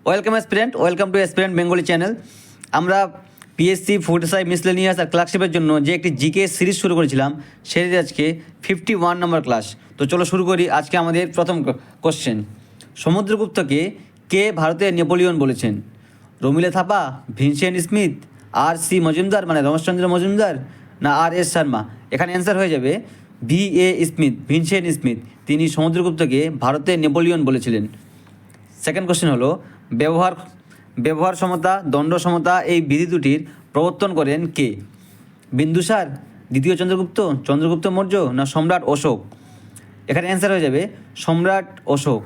Welcome aspirant, welcome to aspirant Bengali channel. আমরা PSC food সাই miscellaneous আর ক্লার্কশিপের জন্য যে একটি জিকে সিরিজ শুরু করেছিলাম, সেটি আজকে 51 নম্বর ক্লাস। তো চলো শুরু করি। আজকে আমাদের প্রথম কোশ্চেন, সমুদ্রগুপ্তকে কে ভারতের নেপোলিয়ন বলেছেন? রমিলা থাপা, ভিনসেন্ট স্মিথ, আর সি মজুমদার মানে রমেশচন্দ্র মজুমদার, না আর এস শর্মা? এখানে অ্যান্সার হয়ে যাবে V A Smith, Vincent Smith. তিনি সমুদ্রগুপ্তকে ভারতের নেপোলিয়ন বলেছিলেন। সেকেন্ড কোশ্চেন হলো, ব্যবহার সমতা, দণ্ড সমতা এই বিধি দুটির প্রবর্তন করেন কে? বিন্দুসার, দ্বিতীয় চন্দ্রগুপ্ত, চন্দ্রগুপ্ত মৌর্য, না সম্রাট অশোক? এখানে অ্যান্সার হয়ে যাবে সম্রাট অশোক।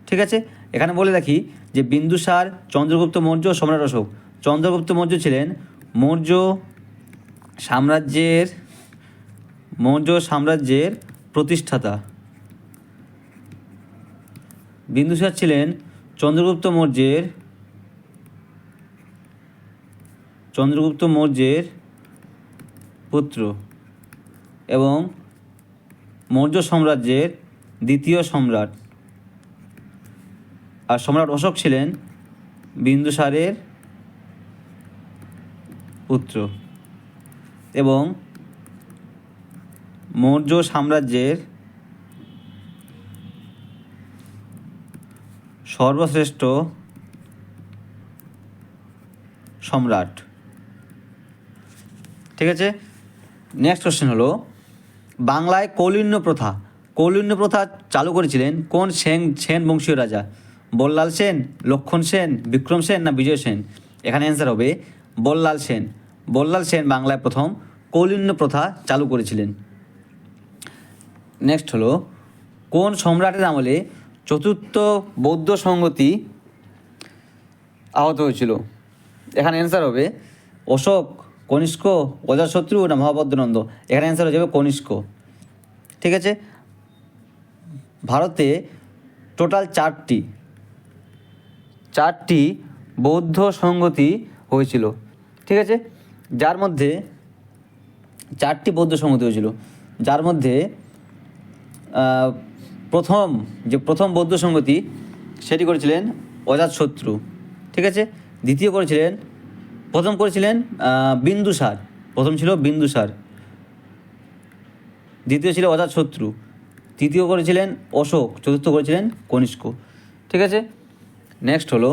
ঠিক আছে, এখানে বলে রাখি যে বিন্দুসার, চন্দ্রগুপ্ত মৌর্য, সম্রাট অশোক। চন্দ্রগুপ্ত মৌর্য ছিলেন মৌর্য সাম্রাজ্যের প্রতিষ্ঠাতা। বিন্দুসার ছিলেন চন্দ্রগুপ্ত মৌর্যের পুত্র এবং মৌর্য সাম্রাজ্যের দ্বিতীয় সম্রাট। আর সম্রাট অশোক ছিলেন বিন্দুসারের পুত্র এবং মৌর্য সাম্রাজ্যের সর্বশ্রেষ্ঠ সম্রাট। ঠিক আছে, নেক্সট কোশ্চেন হলো, বাংলায় কৌলিন্য প্রথা চালু করেছিলেন কোন সেন বংশীয় রাজা? বল্লাল সেন, লক্ষণ সেন, বিক্রম সেন, না বিজয় সেন? এখানে অ্যান্সার হবে বল্লাল সেন বাংলায় প্রথম কৌলিন্য প্রথা চালু করেছিলেন। নেক্সট হলো, কোন সম্রাটের আমলে চতুর্থ বৌদ্ধ সংহতি আহত হয়েছিল? এখানে অ্যান্সার হবে অশোক, কনিষ্ক, অজাতশত্রু, না মহাবদ্রনন্দ? এখানে অ্যান্সার হয়ে যাবে কনিষ্ক। ঠিক আছে, ভারতে টোটাল চারটি বৌদ্ধ সংহতি হয়েছিল। ঠিক আছে, যার মধ্যে প্রথম বৌদ্ধ সংহতি সেটি করেছিলেন অজাতশত্রু। ঠিক আছে, প্রথম করেছিলেন বিন্দুসার, দ্বিতীয় ছিল অজাতশত্রু, তৃতীয় করেছিলেন অশোক, চতুর্থ করেছিলেন কনিষ্ক। ঠিক আছে, নেক্সট হলো,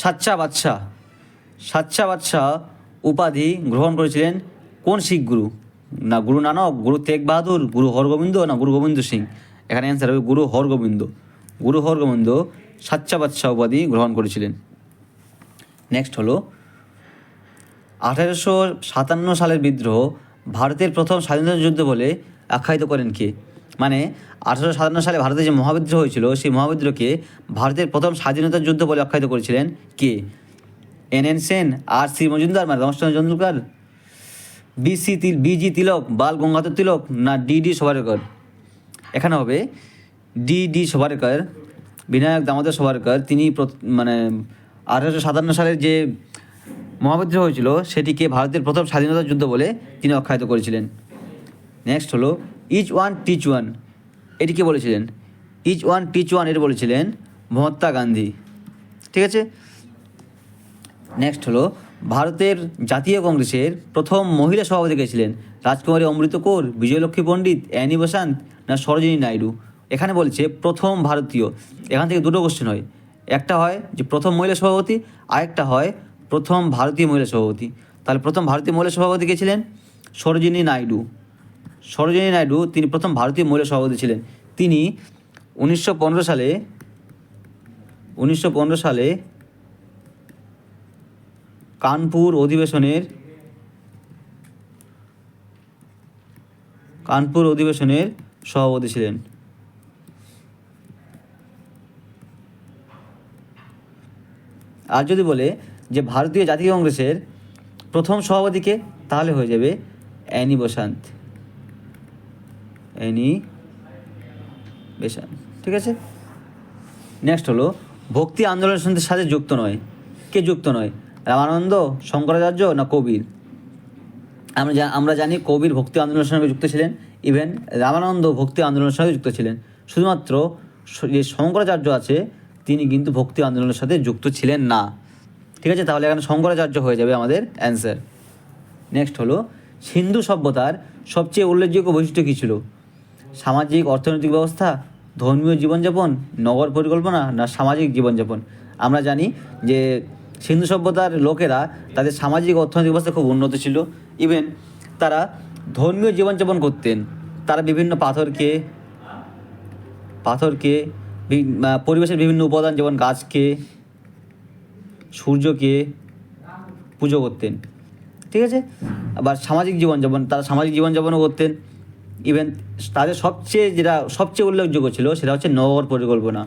সাচ্চা বাদশাহ উপাধি গ্রহণ করেছিলেন কোন শিখ গুরু? না গুরু নানক, গুরু তেগ বাহাদুর, গুরু হরগোবিন্দ, না গুরু গোবিন্দ সিং? এখানে অ্যান্সার হবে গুরু হরগোবিন্দ সাচ্চা বাদশাহ উপাধি গ্রহণ করেছিলেন। নেক্সট হলো, 1857 সালের বিদ্রোহ ভারতের প্রথম স্বাধীনতা যুদ্ধ বলে আখ্যায়িত করেন কে? মানে 1857 সালে ভারতে যে মহাবিদ্রোহ হয়েছিল, সেই মহাবিদ্রোহকে ভারতের প্রথম স্বাধীনতা যুদ্ধ বলে আখ্যায়িত করেছিলেন কে? এন সেন, আর সি মজুমদার মানে রমেশচন্দ্র তেন্ডুলকর, বিজি তিলক, বাল গঙ্গাধর তিলক, না ডি সাভারকর? এখানে হবে ডি সাভারকর, বিনায়ক দামোদর সাভারকর। তিনি 1857 সালের যে মহাবিদ্রোহ হয়েছিল সেটিকে ভারতের প্রথম স্বাধীনতা যুদ্ধ বলে তিনি আখ্যায়িত করেছিলেন। নেক্সট হলো, ইচ ওয়ান টিচ ওয়ান এটি কে বলেছিলেন? এটি বলেছিলেন মহাত্মা গান্ধী। ঠিক আছে, নেক্সট হলো, ভারতের জাতীয় কংগ্রেসের প্রথম মহিলা সভাপতি কে ছিলেন? রাজকুমারী অমৃত কৌর, বিজয়লক্ষ্মী পণ্ডিত, অ্যানি বেসান্ত, না সরোজিনী নাইডু? এখানে বলছে প্রথম ভারতীয়। এখান থেকে দুটো কোশ্চেন হয়, একটা হয় যে প্রথম মহিলা সভাপতি, আরেকটা হয় প্রথম ভারতীয় মহিলা সভাপতি। তাহলে প্রথম ভারতীয় মহিলা সভাপতি কে ছিলেন? সরোজিনী নাইডু তিনি প্রথম ভারতীয় মহিলা সভাপতি ছিলেন। তিনি 1915 সালে কানপুর অধিবেশনের সভাপতি ছিলেন। আর যদি বলে যে ভারতীয় জাতীয় কংগ্রেসের প্রথম সভাপতিকে, তাহলে হয়ে যাবে অ্যানি বেসান্ত। ঠিক আছে, নেক্সট হলো, ভক্তি আন্দোলনের সাথে যুক্ত নয়? রামানন্দ, শঙ্করাচার্য, না কবির? আমরা জানি কবির ভক্তি আন্দোলনের সঙ্গে যুক্ত ছিলেন, ইভেন রামানন্দ ভক্তি আন্দোলনের সঙ্গে যুক্ত ছিলেন। শুধুমাত্র যে শঙ্করাচার্য আছে তিনি কিন্তু ভক্তি আন্দোলনের সাথে যুক্ত ছিলেন না। ঠিক আছে, তাহলে এখানে শঙ্করাচার্য হয়ে যাবে আমাদের অ্যান্সার। নেক্সট হলো সিন্ধু সভ্যতার সবচেয়ে উল্লেখযোগ্য বৈশিষ্ট্য কী ছিল? সামাজিক অর্থনৈতিক ব্যবস্থা, ধর্মীয় জীবনযাপন, নগর পরিকল্পনা, না সামাজিক জীবনযাপন? আমরা জানি যে সিন্ধু সভ্যতার লোকেরা তাদের সামাজিক অর্থনৈতিক ব্যবস্থা খুব উন্নত ছিল। ইভেন তারা ধর্মীয় জীবনযাপন করতেন। তারা বিভিন্ন পাথরকে পরিবেশের বিভিন্ন উপাদান যেমন গাছকে, সূর্যকে পুজো করতেন। ঠিক আছে, আবার তারা সামাজিক জীবনযাপনও করতেন। ইভেন তাদের সবচেয়ে উল্লেখযোগ্য ছিল সেটা হচ্ছে নগর পরিকল্পনা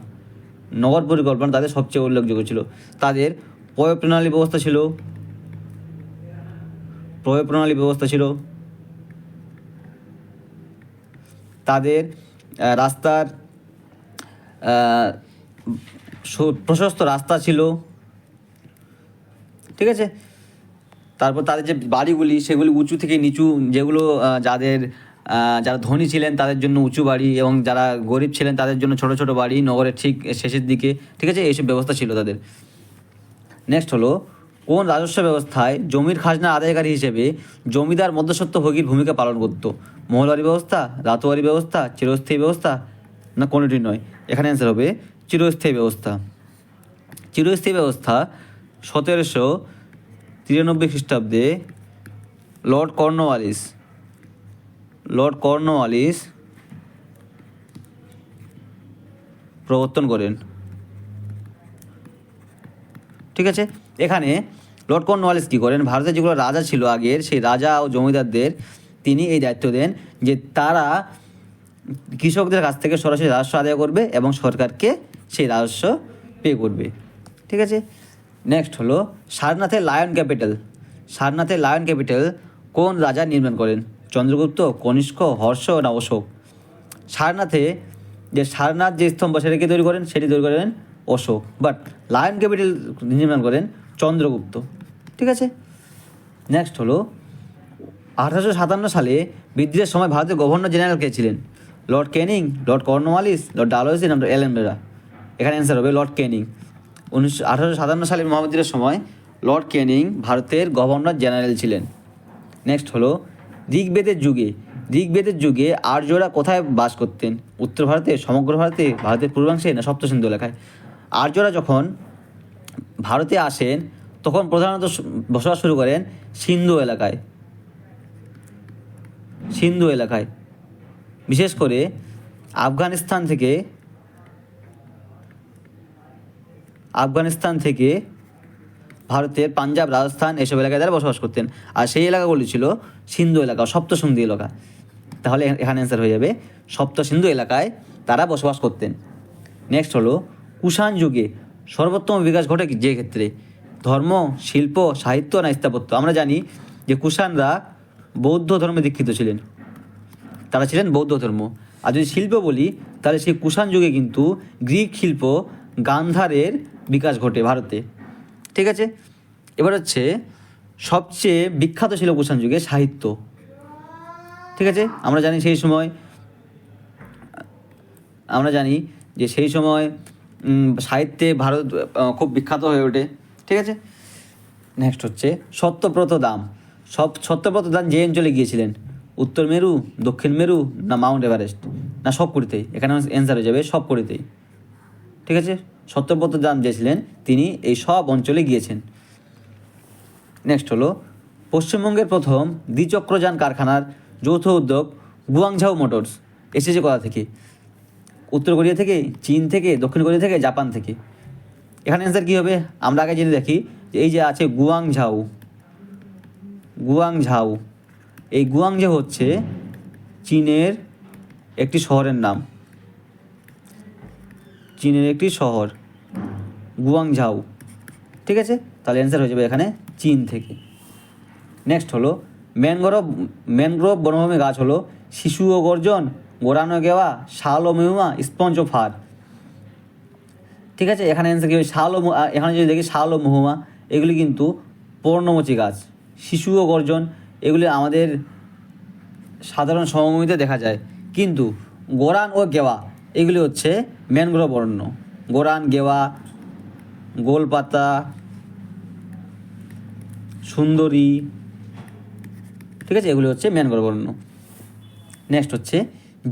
তাদের সবচেয়ে উল্লেখযোগ্য ছিল। তাদের প্রয়োগ প্রণালী ব্যবস্থা ছিল, তাদের রাস্তার প্রশস্ত রাস্তা ছিল। ঠিক আছে, তারপর তাদের যে বাড়িগুলি সেগুলি উঁচু থেকে নিচু, যেগুলো যারা ধনী ছিলেন তাদের জন্য উঁচু বাড়ি এবং যারা গরিব ছিলেন তাদের জন্য ছোট ছোট বাড়ি নগরের ঠিক শেষের দিকে। ঠিক আছে, এইসব ব্যবস্থা ছিল তাদের। নেক্সট হলো কোন রাজস্ব ব্যবস্থায় জমির খাজনা আদায়কারী হিসেবে জমিদার মধ্যস্বত্বভোগীর ভূমিকা পালন করত? মহলবাড়ি ব্যবস্থা, রাতোয়ারি ব্যবস্থা, চিরস্থায়ী ব্যবস্থা, না কোনোটি নয়? এখানে অ্যান্সার হবে চিরস্থায়ী ব্যবস্থা। চিরস্থায়ী ব্যবস্থা 1793 খ্রিস্টাব্দে লর্ড কর্নওয়ালিস প্রবর্তন করেন। ঠিক আছে, এখানে লর্ড কর্নওয়ালিস কী করেন? ভারতের যেগুলো রাজা ছিল আগের, সেই রাজা ও জমিদারদের তিনি এই দায়িত্ব দেন যে তারা কৃষকদের কাছ থেকে সরাসরি রাজস্ব আদায় করবে এবং সরকারকে সেই রাজস্ব পে করবে। ঠিক আছে, নেক্সট হলো সারনাথের লায়ন ক্যাপিটাল কোন রাজা নির্মাণ করেন? চন্দ্রগুপ্ত, কনিষ্ক, হর্ষ, না অশোক? সারনাথ যে স্তম্ভ সেটাকে তৈরি করেন অশোক, বাট লায়ন ক্যাপিটাল নির্মাণ করেন চন্দ্রগুপ্ত। ঠিক আছে, নেক্সট হলো 1857 সালে বিদ্রোহের সময় ভারতের গভর্নর জেনারেল কে ছিলেন? Lord Canning, Lord Cornwallis, Lord Dalhousie, না এলেন বেরা? এখানে অ্যান্সার হবে লর্ড ক্যানিং। 1857 সালের মহাবিদ্রোহের সময় লর্ড ক্যানিং ভারতের গভর্নর জেনারেল ছিলেন। নেক্সট হলো ঋগ্বেদের যুগে আর্যরা কোথায় বাস করতেন? উত্তর ভারতে, সমগ্র ভারতে, ভারতের পূর্বাংশে, না সপ্তসিন্ধু এলাকায়? আর্যরা যখন ভারতে আসেন তখন প্রধানত বসবাস শুরু করেন সিন্ধু এলাকায়, বিশেষ করে আফগানিস্তান থেকে ভারতের পাঞ্জাব, রাজস্থান এসব এলাকায় তারা বসবাস করতেন। আর সেই এলাকাগুলি ছিল সিন্ধু এলাকা, সপ্তসিন্ধু এলাকা। তাহলে এখানে অ্যান্সার হয়ে যাবে সপ্তসিন্ধু এলাকায় তারা বসবাস করতেন। নেক্সট হলো কুষাণ যুগে সর্বোত্তম বিকাশ ঘটে যে ক্ষেত্রে? ধর্ম, শিল্প, সাহিত্য, না স্থাপত্য? আমরা জানি যে কুষাণরা বৌদ্ধ ধর্মে দীক্ষিত ছিলেন, তারা ছিলেন বৌদ্ধ ধর্ম। আর যদি শিল্প বলি তাহলে সেই কুষাণ যুগে কিন্তু গ্রিক শিল্প গান্ধারের বিকাশ ঘটে ভারতে। ঠিক আছে, এবার হচ্ছে সবচেয়ে বিখ্যাত ছিল কুষাণ যুগে সাহিত্য। ঠিক আছে, আমরা জানি যে সেই সময় সাহিত্যে ভারত খুব বিখ্যাত হয়ে ওঠে। ঠিক আছে, নেক্সট হচ্ছে সত্যব্রত দাম যে অঞ্চলে গিয়েছিলেন? উত্তর মেরু, দক্ষিণ মেরু, না মাউন্ট এভারেস্ট, না সবকটিতেই? এখানে অ্যান্সার হয়ে যাবে সবকটিতেই। ঠিক আছে, সত্যব্রত দাম যে ছিলেন তিনি এই সব অঞ্চলে গিয়েছেন। নেক্সট হলো পশ্চিমবঙ্গের প্রথম দ্বিচক্রযান কারখানার যৌথ উদ্যোগ গুয়াংঝাও মোটরস এসেছে কোথা থেকে? উত্তর কোরিয়া থেকে, চীন থেকে, দক্ষিণ কোরিয়া থেকে, জাপান থেকে? এখানে অ্যান্সার কী হবে? আমরা আগে জেনে দেখি যে এই যে আছে গুয়াংঝাও, এই গুয়াংঝাও হচ্ছে চীনের একটি শহরের নাম, গুয়াংঝাও। ঠিক আছে, তাহলে অ্যান্সার হয়ে যাবে এখানে চীন থেকে। নেক্সট হলো ম্যানগ্রোভ বনভূমি গাছ হলো শিশু ও গর্জন, গোরানো গেওয়া, শাল ও মহুয়া, স্পঞ্জ ও ফার? ঠিক আছে, এখানে অ্যান্সার কী হবে? এখানে যদি দেখি শাল ও মহুয়া এগুলি কিন্তু পর্ণমোচী গাছ। শিশু ও গর্জন এগুলি আমাদের সাধারণ সমভূমিতে দেখা যায়, কিন্তু গোরান ও গেওয়া এগুলি হচ্ছে ম্যানগ্রোভ অরণ্য। গোরান, গেওয়া, গোলপাতা, সুন্দরী, ঠিক আছে, এগুলি হচ্ছে ম্যানগ্রোভ অরণ্য। নেক্সট হচ্ছে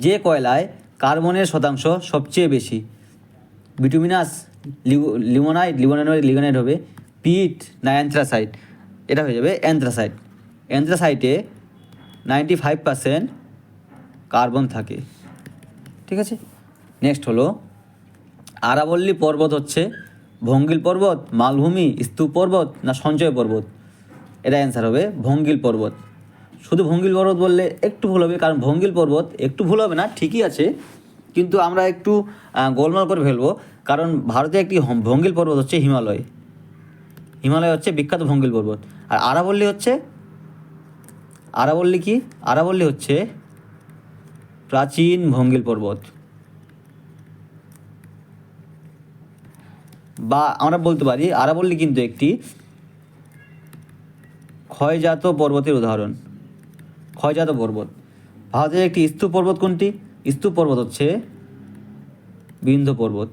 যে কয়লায় কার্বনের শতাংশ সবচেয়ে বেশি, বিটুমিনাস, লিগনাইট হবে, পিট না অ্যান্থ্রাসাইট, এটা হয়ে যাবে অ্যান্থ্রাসাইট। অ্যান্থ্রাসাইটে 95% কার্বন থাকে, ঠিক আছে। নেক্সট হলো আরাবল্লী পর্বত হচ্ছে ভঙ্গিল পর্বত, মালভূমি, স্তূপ পর্বত না সঞ্চয় পর্বত, এটা অ্যান্সার হবে ভঙ্গিল পর্বত। শুধু ভঙ্গিল পর্বত বললে একটু ভুল হবে, কারণ ভঙ্গিল পর্বত একটু ভুল হবে না, ঠিকই আছে, কিন্তু আমরা একটু গোলমাল করে ফেলবো, কারণ ভারতে একটি ভঙ্গিল পর্বত হচ্ছে হিমালয়। হিমালয় হচ্ছে বিখ্যাত ভঙ্গিল পর্বত। আর আরাবল্লী হচ্ছে, আরাবল্লী কি, আরাবল্লী হচ্ছে প্রাচীন ভঙ্গিল পর্বত, বা আমরা বলতে পারি আরাবল্লী কিন্তু একটি ক্ষয়জাত পর্বতের উদাহরণ। ক্ষয়জাত পর্বত। ভারতের একটি স্তূপ পর্বত কোনটি? স্তূপ পর্বত হচ্ছে বিন্ধ্য পর্বত,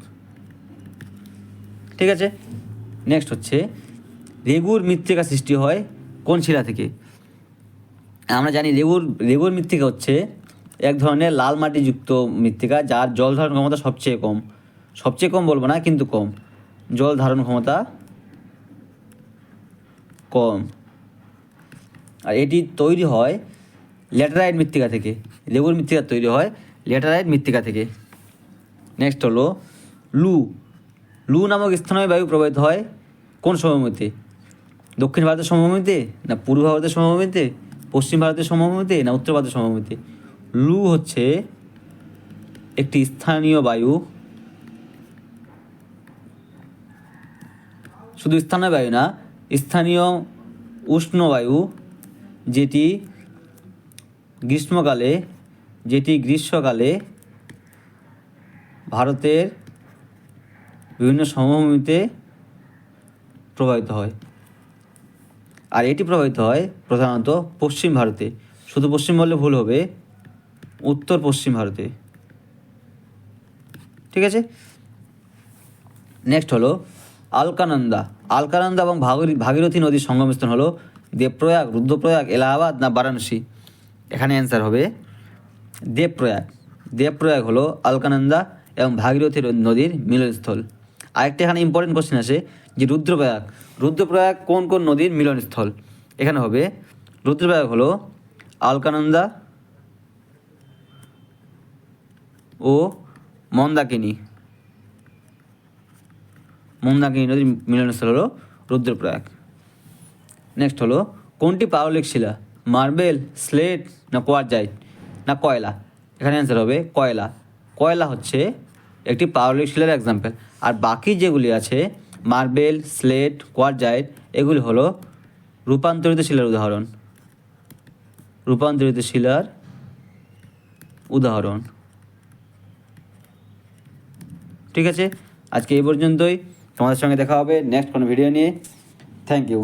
ঠিক আছে। নেক্সট হচ্ছে রেগুর মৃত্তিকা সৃষ্টি হয় কোন শিলা থেকে? আমরা জানি রেগুর মৃত্তিকা হচ্ছে এক ধরনের লাল মাটিযুক্ত মৃত্তিকা, যার জল ধারণ ক্ষমতা সবচেয়ে কম। সবচেয়ে কম বলবো না, কিন্তু কম, জল ধারণ ক্ষমতা কম। আর এটি তৈরি হয় ল্যাটেরাইট মৃত্তিকা থেকে। রেগুর মৃত্তিকা তৈরি হয় ল্যাটেরাইট মৃত্তিকা থেকে। নেক্সট হলো লু নামক স্থানীয় বায়ু প্রবাহিত হয় কোন সমভূমিতে? দক্ষিণ ভারতের সমভূমিতে না পূর্ব ভারতের সমভূমিতে, পশ্চিম ভারতের সমভূমিতে না উত্তর ভারতের সমভূমিতে? লু হচ্ছে একটি স্থানীয় বায়ু, শুধু স্থানীয় বায়ু না, স্থানীয় উষ্ণ বায়ু, যেটি গ্রীষ্মকালে ভারতের বিভিন্ন সমভূমিতে প্রবাহিত হয়। আর এটি প্রবাহিত হয় প্রধানত পশ্চিম ভারতে। শুধু পশ্চিম বললে ভুল হবে, উত্তর পশ্চিম ভারতে, ঠিক আছে। নেক্সট হলো আলকানন্দা এবং ভাগীরথী নদীর সঙ্গমস্থান হলো দেবপ্রয়াগ, রুদ্রপ্রয়াগ, এলাহাবাদ না বারাণসী? এখানে অ্যান্সার হবে দেবপ্রয়াগ। দেবপ্রয়াগ হলো আলকানন্দা এবং ভাগীরথী নদীর মিলনস্থল। আরেকটা এখানে ইম্পর্টেন্ট কোশ্চেন আছে যে রুদ্রপ্রয়াগ কোন কোন নদীর মিলনস্থল? এখানে হবে রুদ্রপ্রয়াগ হলো আলকানন্দা ও মন্দাকিনী নদীর মিলনস্থল হলো রুদ্রপ্রয়াগ। নেক্সট হলো কোনটি পাললিক শিলা? মার্বেল, স্লেট না কোয়ার্জাইট না কয়লা? এখানে অ্যান্সার হবে কয়লা। কয়লা হচ্ছে একটি পাললিক শিলার এক্সাম্পল। আর বাকি যেগুলি আছে মার্বেল, স্লেট, কোয়ার্জাইট, এগুলি হলো রূপান্তরিত শিলার উদাহরণ। ঠিক আছে, আজকে এই পর্যন্তই। তোমাদের সঙ্গে দেখা হবে নেক্সট কোনো ভিডিও নিয়ে। Thank you.